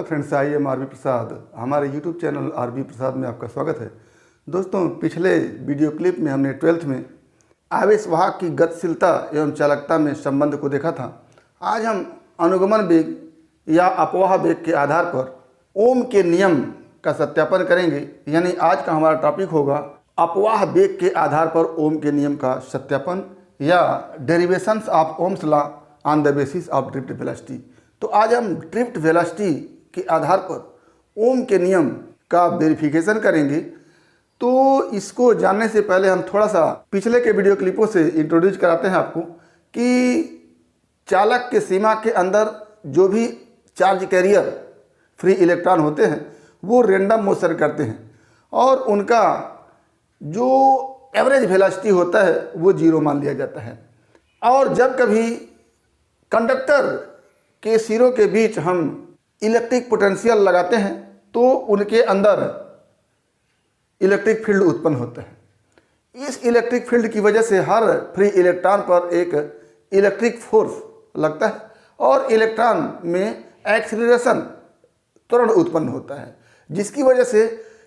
Friends, I am R B Prasad. हमारे YouTube channel R B Prasad में आपका स्वागत है। दोस्तों, पिछले वीडियो क्लिप में हमने 12th में आवेश वाहक की गतिशीलता एवं चालकता में संबंध को देखा था। आज हम अनुगमन वेग या अपवाह वेग के आधार पर ओम के नियम का सत्यापन करेंगे। यानी आज का हमारा टॉपिक होगा अपवाह वेग के आधार पर ओम के नियम का सत्यापन या derivations of Ohm's law on the basis of drift velocity. तो आज हम ड्रिफ्ट वेलोसिटी के आधार पर ओम के नियम का वेरिफिकेशन करेंगे। तो इसको जानने से पहले हम थोड़ा सा पिछले के वीडियो क्लिपों से इंट्रोड्यूस कराते हैं आपको कि चालक के सीमा के अंदर जो भी चार्ज कैरियर फ्री इलेक्ट्रॉन होते हैं वो रेंडम मोशन करते हैं और उनका जो एवरेज वेलोसिटी होता है वो 0 मान लिया जाता है। और जब कभी कंडक्टर के सिरों के बीच हम इलेक्ट्रिक पोटेंशियल लगाते हैं तो उनके अंदर इलेक्ट्रिक फील्ड उत्पन्न होता है। इस इलेक्ट्रिक फील्ड की वजह से हर फ्री इलेक्ट्रॉन पर एक इलेक्ट्रिक फोर्स लगता है और इलेक्ट्रॉन में एक्सीलरेशन त्वरण उत्पन्न होता है, जिसकी वजह से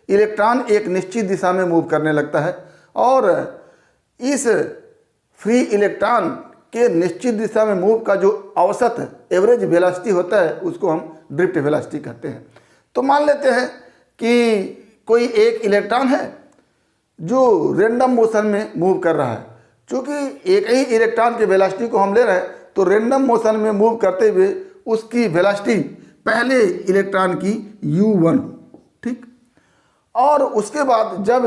इलेक्ट्रॉन एक निश्चित दिशा में मूव करने लगता है और इस फ्री इलेक्ट्रॉन के निश्चित दिशा में मूव का जो औसत एवरेज वेलोसिटी होता है उसको हम ड्रिफ्ट वेलोसिटी कहते हैं। तो मान लेते हैं कि कोई एक इलेक्ट्रॉन है जो रेंडम मोशन में मूव कर रहा है। चूँकि एक ही इलेक्ट्रॉन के वेलोसिटी को हम ले रहे हैं तो रेंडम मोशन में मूव करते हुए उसकी वेलोसिटी पहले इलेक्ट्रॉन की u1, ठीक। और उसके बाद जब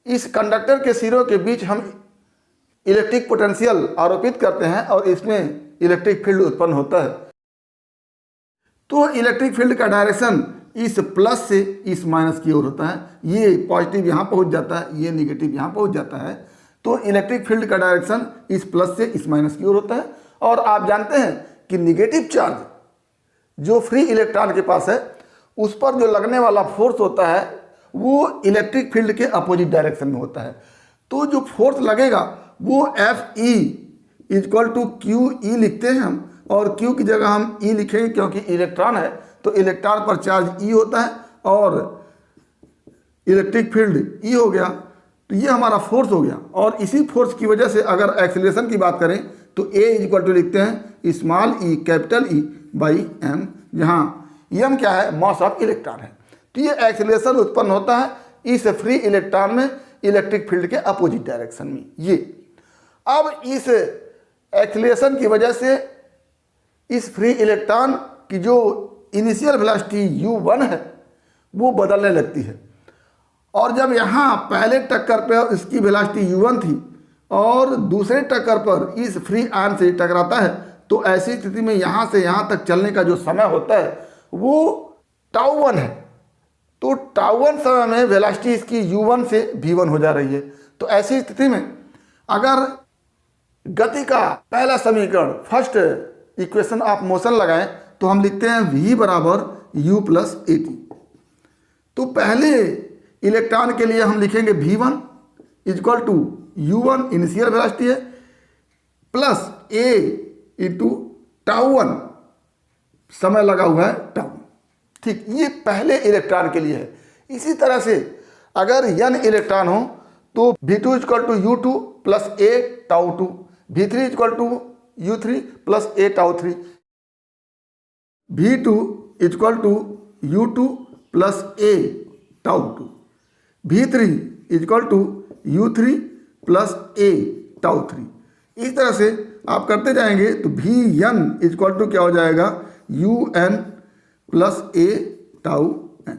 इस कंडक्टर के सिरों के बीच हम इलेक्ट्रिक पोटेंशियल आरोपित करते हैं और इसमें इलेक्ट्रिक फील्ड उत्पन्न होता है तो इलेक्ट्रिक फील्ड का डायरेक्शन इस प्लस से इस माइनस की ओर होता है। ये पॉजिटिव यहाँ पहुँच जाता है, ये निगेटिव यहाँ पहुँच जाता है। तो इलेक्ट्रिक फील्ड का डायरेक्शन इस प्लस से इस माइनस की ओर होता है। और आप जानते हैं कि निगेटिव चार्ज जो फ्री इलेक्ट्रॉन के पास है उस पर जो लगने वाला फोर्स होता है वो इलेक्ट्रिक फील्ड के अपोजिट डायरेक्शन में होता है। तो जो फोर्स लगेगा वो Fe equal to Q E लिखते हैं हम, और क्यू की जगह हम ई लिखेंगे क्योंकि इलेक्ट्रॉन है तो इलेक्ट्रॉन पर चार्ज ई होता है और इलेक्ट्रिक फील्ड ई हो गया। तो ये हमारा फोर्स हो गया और इसी फोर्स की वजह से अगर एक्सीलरेशन की बात करें तो ए इक्वल टू लिखते हैं small E capital E by M, जहाँ एम क्या है, मास ऑफ इलेक्ट्रॉन है। तो ये एक्सीलरेशन उत्पन्न होता है इस फ्री इलेक्ट्रॉन में इलेक्ट्रिक फील्ड के अपोजिट डायरेक्शन में। ये अब इस एक्सीलरेशन की वजह से इस फ्री इलेक्ट्रॉन की जो इनिशियल वेलोसिटी u1 है वो बदलने लगती है। और जब यहाँ पहले टक्कर पर इसकी वेलोसिटी u1 थी और दूसरे टक्कर पर इस फ्री आर्म से टकराता है तो ऐसी स्थिति में यहाँ से यहाँ तक चलने का जो समय होता है वो τ1 है। तो τ1 समय में वेलोसिटी इसकी u1 से v1 हो जा रही है। तो ऐसी स्थिति में अगर गति का पहला समीकरण फर्स्ट इक्वेशन ऑफ मोशन लगाएं तो हम लिखते हैं v बराबर u प्लस ए टी। तो पहले इलेक्ट्रॉन के लिए हम लिखेंगे v1 equal to u1 initial velocity है प्लस a इंटू τ1 समय लगा हुआ है τ, ठीक। ये पहले इलेक्ट्रॉन के लिए है। इसी तरह से अगर n इलेक्ट्रॉन हो तो v2 equal to u2 plus a τ2, v3 equal to u3 plus a τ3, v2 equal to u2 plus a τ2, v3 equal to u3 plus a τ3। इस तरह से आप करते जाएंगे तो vn इक्वल टू क्या हो जाएगा, un प्लस a τn।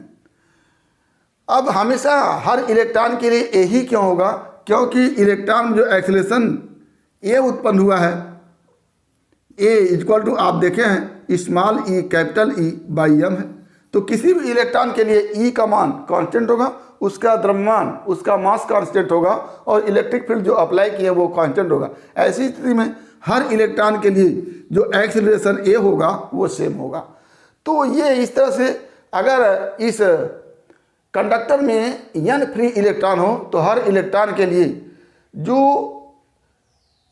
अब हमेशा हर इलेक्ट्रॉन के लिए ए ही क्यों होगा, क्योंकि इलेक्ट्रॉन जो एक्सीलरेशन ए उत्पन्न हुआ है ए इक्वल टू आप देखे हैं small E capital E by M है। तो किसी भी इलेक्ट्रॉन के लिए ई का मान कांस्टेंट होगा, उसका द्रव्यमान उसका मास कांस्टेंट होगा और इलेक्ट्रिक फील्ड जो अप्लाई किया वो कांस्टेंट होगा। ऐसी स्थिति में हर इलेक्ट्रॉन के लिए जो एक्सीलरेशन ए होगा वो सेम होगा। तो ये इस तरह से अगर इस कंडक्टर में n फ्री इलेक्ट्रॉन हो तो हर इलेक्ट्रॉन के लिए जो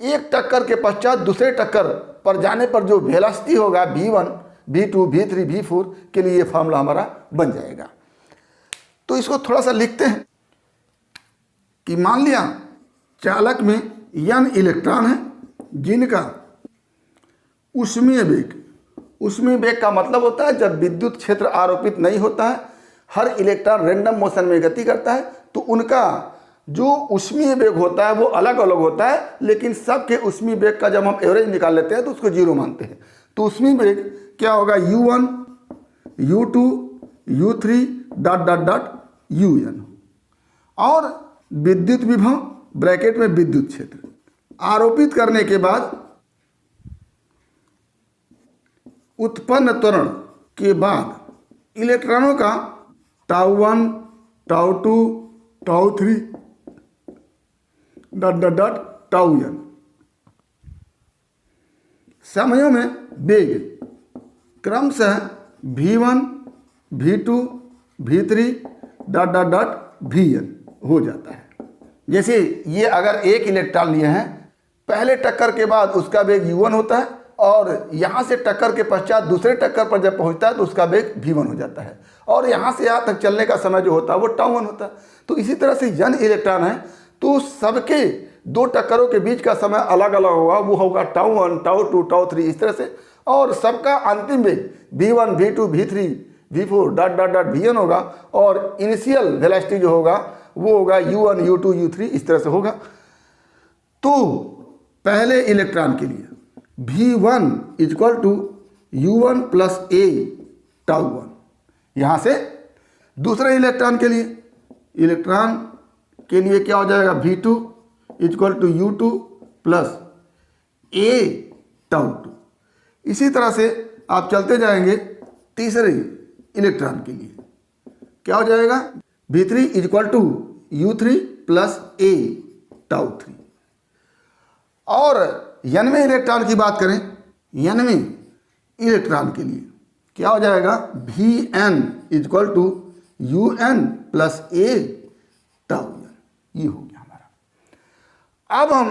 एक टक्कर के पश्चात दूसरे टक्कर पर जाने पर जो वेलोसिटी होगा v1 V2 V3 V4 के लिए ये फार्मूला हमारा बन जाएगा। तो इसको थोड़ा सा लिखते हैं कि मान लिया चालक में n इलेक्ट्रॉन है जिनका ऊष्मीय वेग का मतलब होता है जब विद्युत क्षेत्र आरोपित नहीं होता है, हर इलेक्ट्रॉन रैंडम मोशन में गति करता है, तो उनका जो ऊष्मीय वेग होता है वो अलग अलग होता है, लेकिन सबके ऊष्मीय वेग का जब हम एवरेज निकाल लेते हैं तो उसको जीरो मानते हैं। तो ऊष्मीय वेग क्या होगा, U1 U2 U3 dot dot dot UN। और विद्युत विभव ब्रैकेट में विद्युत क्षेत्र आरोपित करने के बाद उत्पन्न त्वरण के बाद इलेक्ट्रॉनों का τ1 τ2 τ3 डॉट डॉट डॉट τN समयों में वेग क्रमशः V1 V2 V3 dot dot dot VN हो जाता है। जैसे ये अगर एक इलेक्ट्रॉन लिए हैं, पहले टक्कर के बाद उसका वेग U1 होता है और यहाँ से टक्कर के पश्चात दूसरे टक्कर पर जब पहुँचता है तो उसका वेग V1 हो जाता है, और यहाँ से यहाँ तक चलने का समय जो होता है वो τ1 होता है। तो इसी तरह से n इलेक्ट्रॉन है तो सबके दो टक्करों के बीच का समय अलग अलग होगा, वो होगा τ1 τ2 τ3 इस तरह से, और सबका अंतिम वेग V1 V2 V3 V4 dot dot dot VN होगा, और इनिशियल वेलोसिटी जो होगा वो होगा U1 U2 U3 इस तरह से होगा। तो पहले इलेक्ट्रॉन के लिए V1 equal to U1 plus A τ1, यहाँ से दूसरे इलेक्ट्रॉन के लिए क्या हो जाएगा, V2 equal to U2 plus A τ2। इसी तरह से आप चलते जाएंगे तीसरे इलेक्ट्रॉन के लिए, क्या हो जाएगा, V3 equal to U3 plus A τ3। और nवें इलेक्ट्रॉन की बात करें, nवें इलेक्ट्रॉन के लिए क्या हो जाएगा, Vn equal to UN plus A τN। ये हो गया हमारा। अब हम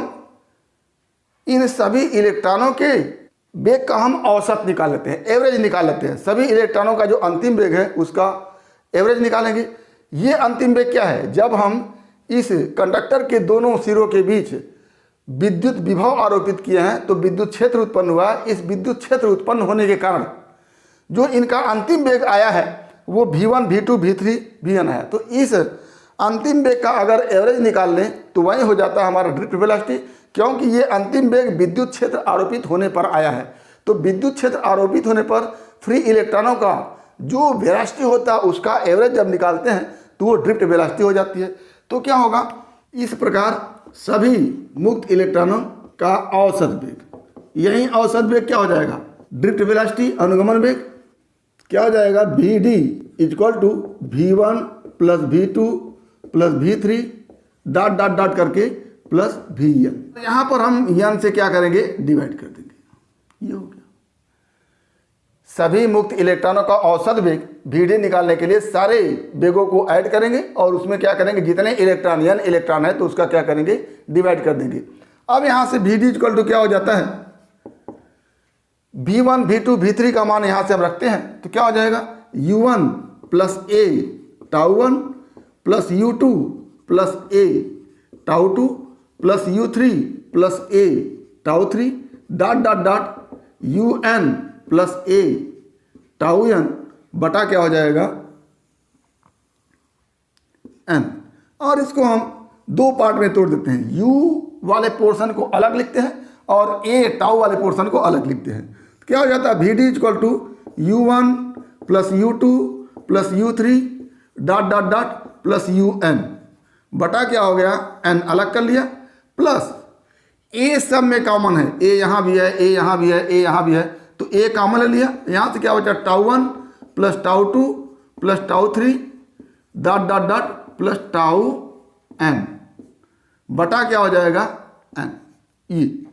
इन सभी इलेक्ट्रॉनों के वेग का हम औसत निकाल लेते हैं, एवरेज निकाल लेते हैं। सभी इलेक्ट्रॉनों का जो अंतिम वेग है उसका एवरेज निकालेंगे। ये अंतिम वेग क्या है, जब हम इस कंडक्टर के दोनों सिरों के बीच विद्युत विभव आरोपित किए हैं तो विद्युत क्षेत्र उत्पन्न हुआ। इस विद्युत क्षेत्र उत्पन्न होने के कारण जो इनका अंतिम वेग आया है वो V1 V2 V3 VN है। तो इस अंतिम वेग का अगर एवरेज निकाल लें तो वही हो जाता है हमारा ड्रिफ्ट वेलोसिटी, क्योंकि ये अंतिम वेग विद्युत क्षेत्र आरोपित होने पर आया है। तो विद्युत क्षेत्र आरोपित होने पर फ्री इलेक्ट्रॉनों का जो वेलोसिटी होता है उसका एवरेज जब निकालते हैं तो वो ड्रिफ्ट वेलोसिटी हो जाती है। तो क्या होगा, इस प्रकार सभी मुक्त इलेक्ट्रॉनों का औसत वेग, यही औसत वेग क्या हो जाएगा, ड्रिफ्ट वेलोसिटी अनुगमन वेग क्या हो जाएगा, VD equal to V1 plus V2 plus V3 dot dot dot करके प्लस VN। यहाँ पर हम n से क्या करेंगे, डिवाइड कर देंगे, ये हो गया। सभी मुक्त इलेक्ट्रॉनों का औसत वेग VD निकालने के लिए सारे वेगों को ऐड करेंगे और उसमें क्या करेंगे, जितने इलेक्ट्रॉन n इलेक्ट्रॉन है तो उसका क्या करेंगे, डिवाइड कर देंगे। अब यहाँ से VD इक्वल टू क्या हो जाता है, V1 V2 V3 का मान यहाँ से हम रखते हैं तो क्या हो जाएगा, U1 plus A τ1 plus U2 plus A τ2 plus U3 plus A τ3 dot dot dot UN plus A τN बटा क्या हो जाएगा, N। और इसको हम दो पार्ट में तोड़ देते हैं, U वाले पोर्शन को अलग लिखते हैं और A τ वाले पोर्शन को अलग लिखते हैं। क्या हो जाता है, VD equal to U1 plus U2 plus U3 dot dot dot plus UN बटा क्या हो गया, N अलग कर लिया, प्लस A सब में कॉमन है, A यहाँ भी है, A यहाँ भी है, A यहाँ भी है, तो A कॉमन ले लिया। यहाँ से क्या बचा, τ1 plus τ2 plus τ3 dot dot dot plus τN बटा क्या हो जाएगा, N। ये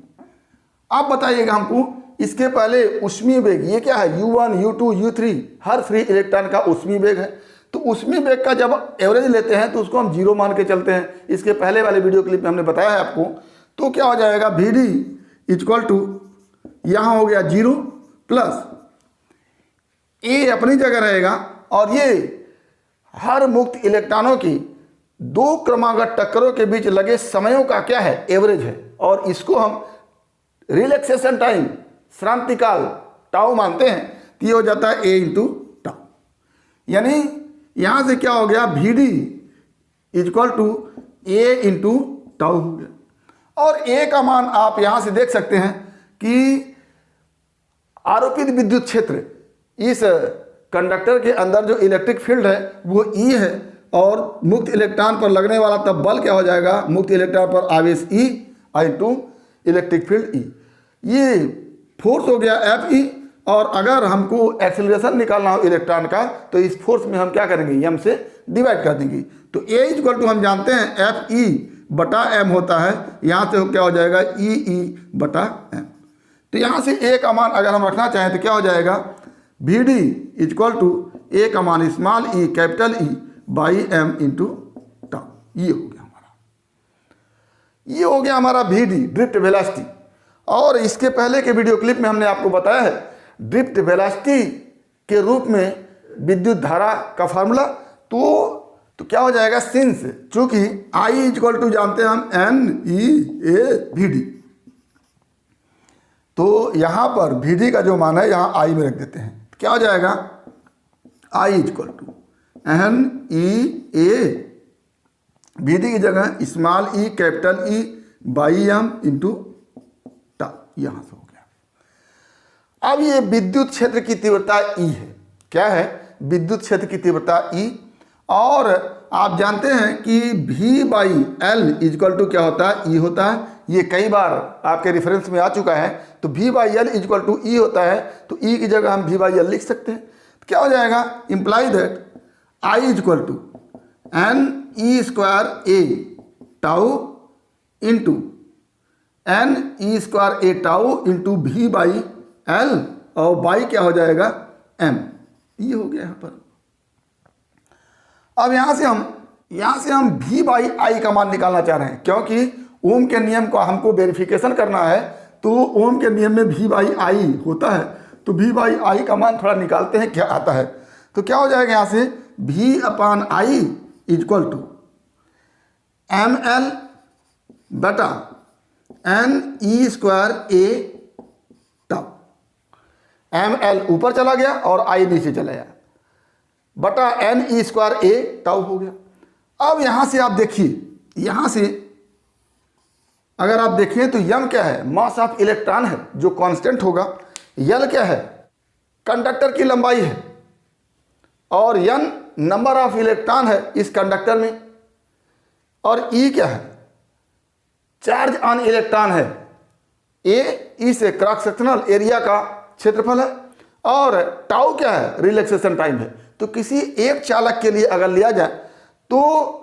आप बताइएगा हमको, इसके पहले ऊष्मीय वेग ये क्या है, U1 U2 U3 हर फ्री इलेक्ट्रॉन का ऊष्मीय वेग है। तो ऊष्मीय वेग का जब एवरेज लेते हैं तो उसको हम जीरो मान के चलते हैं। इसके पहले वाले वीडियो क्लिप में हमने बताया है आपको। तो क्या हो जाएगा, VD इक्वल टू यहाँ हो गया 0 प्लस ए अपनी जगह रहेगा और ये हर मुक्त इलेक्ट्रॉनों की दो क्रमागत टक्करों के बीच लगे समयों का क्या है, एवरेज है। और इसको हम रिलैक्सेशन टाइम, श्रांति काल टाउ मानते हैं। तो ये हो जाता है ए इंटू टाउ, यानी यहां से क्या हो गया, V D equal to A into tau हो गया। और ए का मान आप यहां से देख सकते हैं कि आरोपित विद्युत क्षेत्र, इस कंडक्टर के अंदर जो इलेक्ट्रिक फील्ड है वो ई है, और मुक्त इलेक्ट्रॉन पर लगने वाला तब बल क्या हो जाएगा, मुक्त इलेक्ट्रॉन पर आवेश E into electric field E. ये फोर्स हो गया एफ ई, और अगर हमको एक्सेलरेशन निकालना हो इलेक्ट्रॉन का तो इस फोर्स में हम क्या करेंगे, एम से डिवाइड कर देंगे। तो ए इक्वल टू हम जानते हैं एफ ई बटा एम होता है, यहाँ से क्या हो जाएगा ई बटा एम। तो यहाँ से ए का मान अगर हम रखना चाहें तो क्या हो जाएगा, V D equal to A का मान small E capital E by M into tau. ये हो गया हमारा वी डी ड्रिफ्ट वेलोसिटी। और इसके पहले के वीडियो क्लिप में हमने आपको बताया है ड्रिफ्ट वेलोसिटी के रूप में विद्युत धारा का फार्मूला। तो क्या हो जाएगा, सिंस चूंकि आई इक्वल टू जानते हैं हम N E A V D, तो यहां पर वी डी का जो मान है यहां आई में रख देते हैं। क्या हो जाएगा, I equal to N E A, V D की जगह small E capital E by M into tau. यहां से हो गया। अब ये विद्युत क्षेत्र की तीव्रता ई है। क्या है, विद्युत क्षेत्र की तीव्रता ई। और आप जानते हैं कि V by L equal to क्या होता है, ई होता है। ये कई बार आपके रेफरेंस में आ चुका है। तो V by L equal to E होता है, तो ई की जगह हम V बाई एल लिख सकते हैं। तो क्या हो जाएगा, imply that I equal to N E square A tau into N E square A tau into V by L, और बाई क्या हो जाएगा एम। ये हो गया यहाँ पर। अब यहाँ से हम V बाई आई का मान निकालना चाह रहे हैं, क्योंकि ओम के नियम को हमको वेरिफिकेशन करना है। तो ओम के नियम में V बाई आई होता है, तो V बाई आई का मान थोड़ा निकालते हैं क्या आता है। तो क्या हो जाएगा, यहाँ से V upon I equal to M L बटा N E square A tau. M L ऊपर चला गया और आई नीचे चला गया, बटा N E square A tau हो गया। अब यहां से आप देखिए, यहां से अगर आप देखें तो यम क्या है, मास ऑफ इलेक्ट्रॉन है जो कांस्टेंट होगा। यल क्या है, कंडक्टर की लंबाई है। और एन नंबर ऑफ इलेक्ट्रॉन है इस कंडक्टर में। और ई क्या है, चार्ज ऑन इलेक्ट्रॉन है। ए ई से क्रॉस सेक्शनल एरिया का क्षेत्रफल है। और टाउ क्या है, रिलैक्सेशन टाइम है। तो किसी एक चालक के लिए अगर लिया जाए तो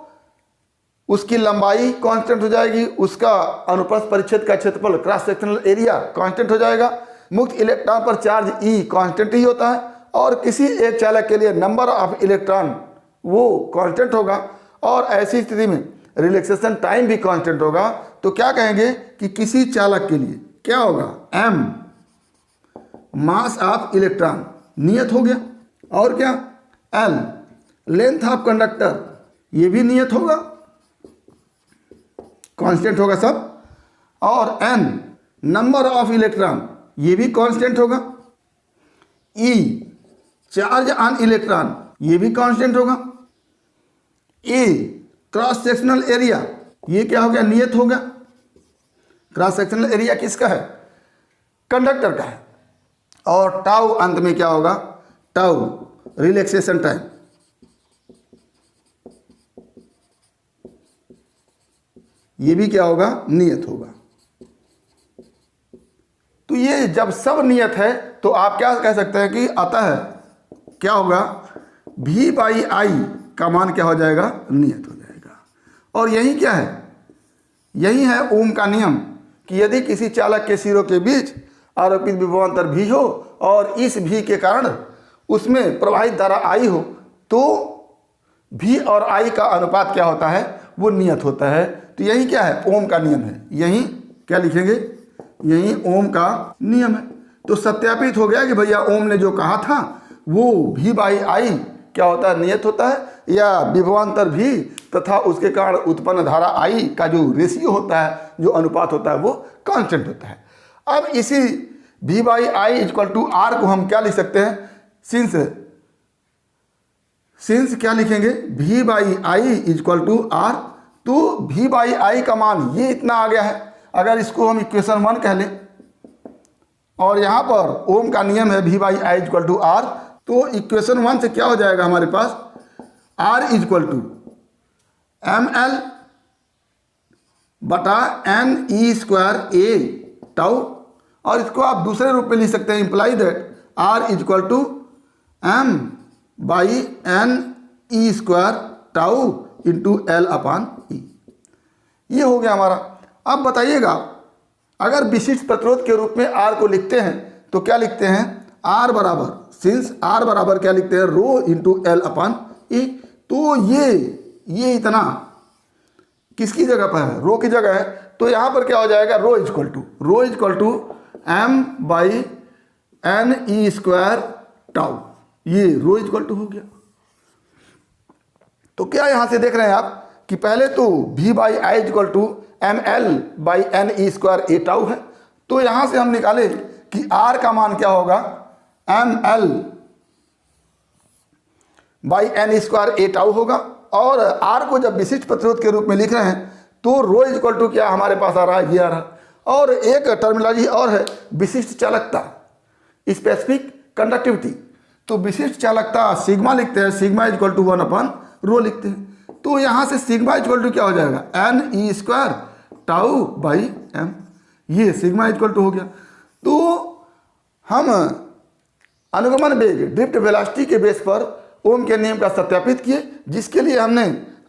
उसकी लंबाई कांस्टेंट हो जाएगी, उसका अनुप्रस्थ परिच्छेद का क्षेत्रफल क्रॉस सेक्शनल एरिया कांस्टेंट हो जाएगा। मुक्त इलेक्ट्रॉन पर चार्ज ई कांस्टेंट ही होता है। और किसी एक चालक के लिए नंबर ऑफ इलेक्ट्रॉन वो कांस्टेंट होगा। और ऐसी स्थिति में रिलैक्सेशन टाइम भी कांस्टेंट होगा। तो क्या कहेंगे कि किसी चालक के लिए क्या होगा, एम मास ऑफ इलेक्ट्रॉन नियत हो गया। और क्या, एल लेंथ ऑफ कंडक्टर, ये भी नियत होगा, कांस्टेंट होगा सब। और एन नंबर ऑफ इलेक्ट्रॉन, ये भी कांस्टेंट होगा। ई चार्ज ऑन इलेक्ट्रॉन, ये भी कांस्टेंट होगा। ए क्रॉस सेक्शनल एरिया, ये क्या हो गया, नियत हो गया। क्रॉस सेक्शनल एरिया किसका है, कंडक्टर का है। और टाउ अंत में क्या होगा, टाउ रिलैक्सेशन टाइम। ये भी क्या होगा, नियत होगा। तो ये जब सब नियत है तो आप क्या कह सकते हैं कि अतः क्या होगा, V बाई आई का मान क्या हो जाएगा, नियत हो जाएगा। और यही क्या है, यही है ओम का नियम कि यदि किसी चालक के सिरों के बीच आरोपित विभवांतर V हो और इस V के कारण उसमें प्रवाहित धारा I हो, तो V और I का अनुपात क्या होता है, वो नियत होता है। तो यही क्या है, ओम का नियम है। यही क्या लिखेंगे, यही ओम का नियम है। तो सत्यापित हो गया कि भैया ओम ने जो कहा था वो V बाई आई क्या होता है, नियत होता है, या विभवांतर V तथा उसके कारण उत्पन्न धारा I का जो रेशियो होता है, जो अनुपात होता है, वो कांस्टेंट होता है। अब इसी V by I equal to R को हम क्या लिख सकते हैं, सिंस क्या लिखेंगे, V by I equal to R. तो V बाई आई का मान ये इतना आ गया है। अगर इसको हम इक्वेशन 1 कह लें और यहाँ पर ओम का नियम है V by I equal to R, तो इक्वेशन 1 से क्या हो जाएगा हमारे पास, R इक्वल टू ml बटा n e square a tau, और इसको आप दूसरे रूप में लिख सकते हैं, imply that R equal to m by n e square tau into L upon E. ये हो गया हमारा। अब बताइएगा, अगर विशिष्ट प्रतिरोध के रूप में R को लिखते हैं तो क्या लिखते हैं, R बराबर, सिंस R बराबर क्या लिखते हैं, रो इंटू एल अपान ई। तो ये इतना किसकी जगह पर है, रो की जगह है। तो यहाँ पर क्या हो जाएगा, rho equal to m by n e square tau, ये रो इक्वल टू हो गया। तो क्या यहाँ से देख रहे हैं आप कि पहले तो V by I equal to ml by n e square a tau है। तो यहाँ से हम निकाले कि R का मान क्या होगा, ml by n e square a tau होगा। और R को जब विशिष्ट प्रतिरोध के रूप में लिख रहे हैं तो रो इक्वल टू क्या हमारे पास आ रहा है, ये आ रहा है। और एक टर्मिनोलॉजी और है, विशिष्ट चालकता, स्पेसिफिक कंडक्टिविटी। तो विशिष्ट चालकता सिग्मा लिखते हैं, सिग्मा इक्वल टू 1 अपन रो लिखते हैं। तो यहाँ से सिग्मा इक्वल टू क्या हो जाएगा, n e square tau by m, ये सिग्मा इक्वल टू हो गया। तो हम अनुगमन वेग, ड्रिफ्ट वेलोसिटी के बेस पर ओम के नियम का सत्यापित किए, जिसके लिए हमने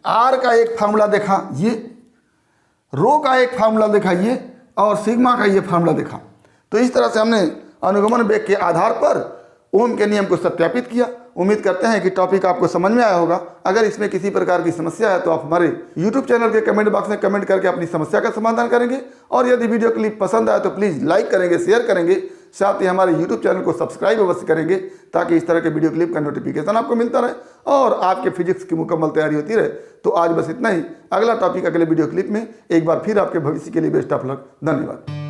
R का एक फार्मूला देखा, ये रो का एक फार्मूला देखा, ये और सिग्मा का ये फार्मूला देखा। तो इस तरह से हमने अनुगमन वेग के आधार पर ओम के नियम को सत्यापित किया। उम्मीद करते हैं कि टॉपिक आपको समझ में आया होगा। अगर इसमें किसी प्रकार की समस्या है तो आप हमारे YouTube चैनल के कमेंट बॉक्स में कमेंट करके अपनी समस्या का समाधान करेंगे। और यदि वीडियो क्लिप पसंद आए तो प्लीज़ लाइक करेंगे, शेयर करेंगे, साथ ही हमारे YouTube चैनल को सब्सक्राइब अवश्य करेंगे, ताकि इस तरह के वीडियो क्लिप का नोटिफिकेशन आपको मिलता रहे और आपके फिजिक्स की मुकम्मल तैयारी होती रहे। तो आज बस इतना ही। अगला टॉपिक अगले वीडियो क्लिप में। एक बार फिर आपके भविष्य के लिए बेस्ट ऑफ लक। धन्यवाद।